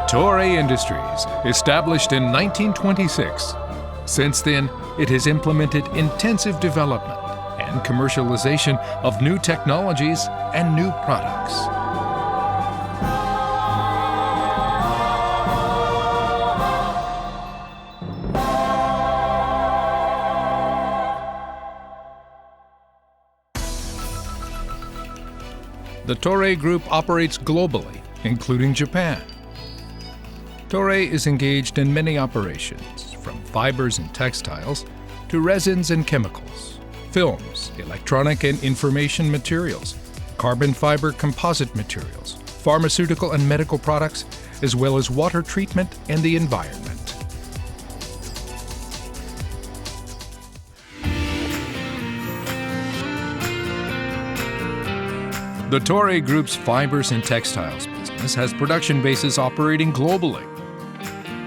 Toray Industries, established in 1926. Since then, it has implemented intensive development and commercialization of new technologies and new products. The Toray Group operates globally, including Japan. Toray is engaged in many operations, from fibers and textiles to resins and chemicals, films, electronic and information materials, carbon fiber composite materials, pharmaceutical and medical products, as well as water treatment and the environment. The Toray Group's fibers and textiles business has production bases operating globally.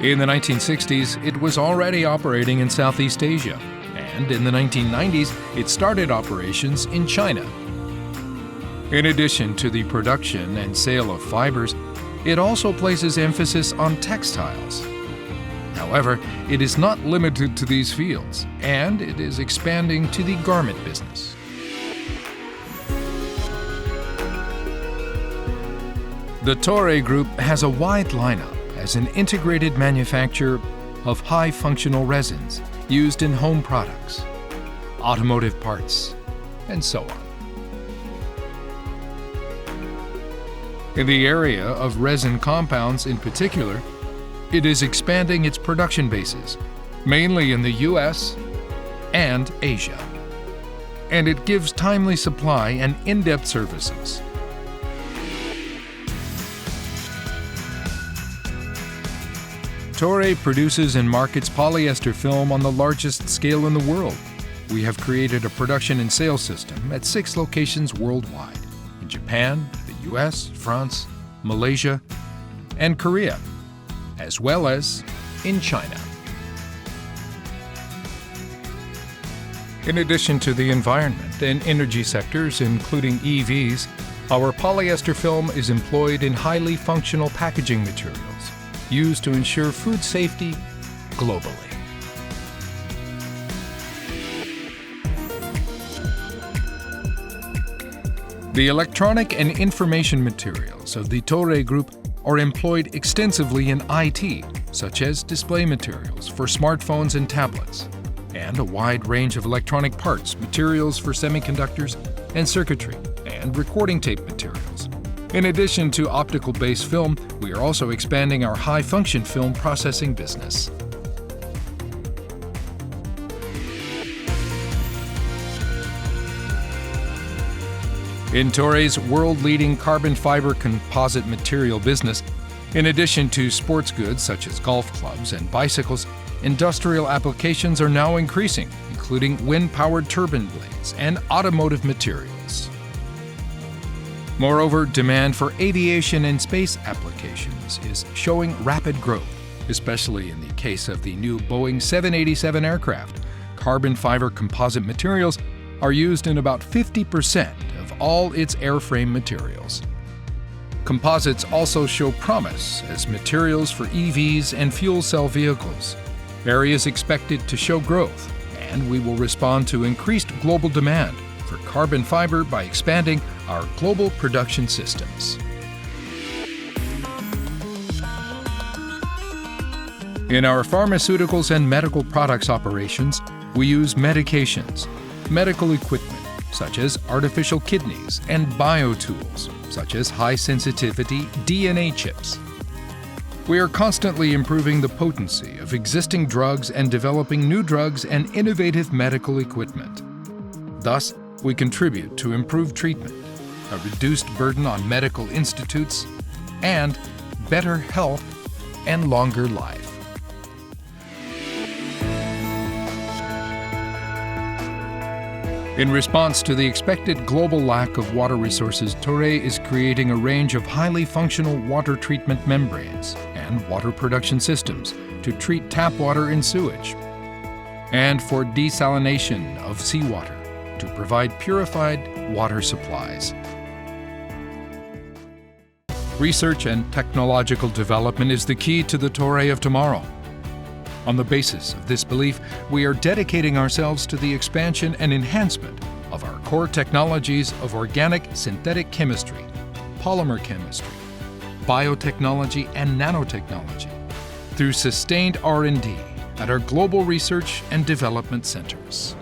In the 1960s, it was already operating in Southeast Asia, and in the 1990s, it started operations in China. In addition to the production and sale of fibers, it also places emphasis on textiles. However, it is not limited to these fields, and it is expanding to the garment business. The Toray Group has a wide lineup as an integrated manufacturer of high-functional resins used in home products, automotive parts, and so on. In the area of resin compounds in particular, it is expanding its production bases, mainly in the US and Asia. And it gives timely supply and in-depth services. Toray produces and markets polyester film on the largest scale in the world. We have created a production and sales system at 6 locations worldwide, in Japan, the US, France, Malaysia, and Korea, as well as in China. In addition to the environment and energy sectors, including EVs, our polyester film is employed in highly functional packaging materials used to ensure food safety globally. The electronic and information materials of the Toray Group are employed extensively in IT, such as display materials for smartphones and tablets, and a wide range of electronic parts, materials for semiconductors and circuitry, and recording tape materials. In addition to optical-based film, we are also expanding our high-function film processing business. In Toray's world-leading carbon fiber composite material business, in addition to sports goods such as golf clubs and bicycles, industrial applications are now increasing, including wind-powered turbine blades and automotive materials. Moreover, demand for aviation and space applications is showing rapid growth, especially in the case of the new Boeing 787 aircraft. Carbon fiber composite materials are used in about 50% of all its airframe materials. Composites also show promise as materials for EVs and fuel cell vehicles, areas expected to show growth, and we will respond to increased global demand for carbon fiber by expanding our global production systems. In our pharmaceuticals and medical products operations, we use medications, medical equipment such as artificial kidneys, and biotools such as high-sensitivity DNA chips. We are constantly improving the potency of existing drugs and developing new drugs and innovative medical equipment. Thus, we contribute to improved treatment, a reduced burden on medical institutes, and better health and longer life. In response to the expected global lack of water resources, Toray is creating a range of highly functional water treatment membranes and water production systems to treat tap water and sewage, and for desalination of seawater to provide purified water supplies. Research and technological development is the key to the Toray of tomorrow. On the basis of this belief, we are dedicating ourselves to the expansion and enhancement of our core technologies of organic synthetic chemistry, polymer chemistry, biotechnology, and nanotechnology through sustained R&D at our global research and development centers.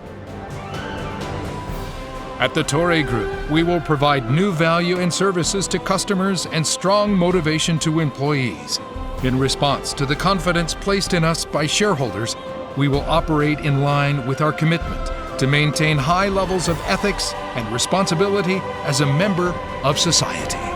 At the Toray Group, we will provide new value and services to customers and strong motivation to employees. In response to the confidence placed in us by shareholders, we will operate in line with our commitment to maintain high levels of ethics and responsibility as a member of society.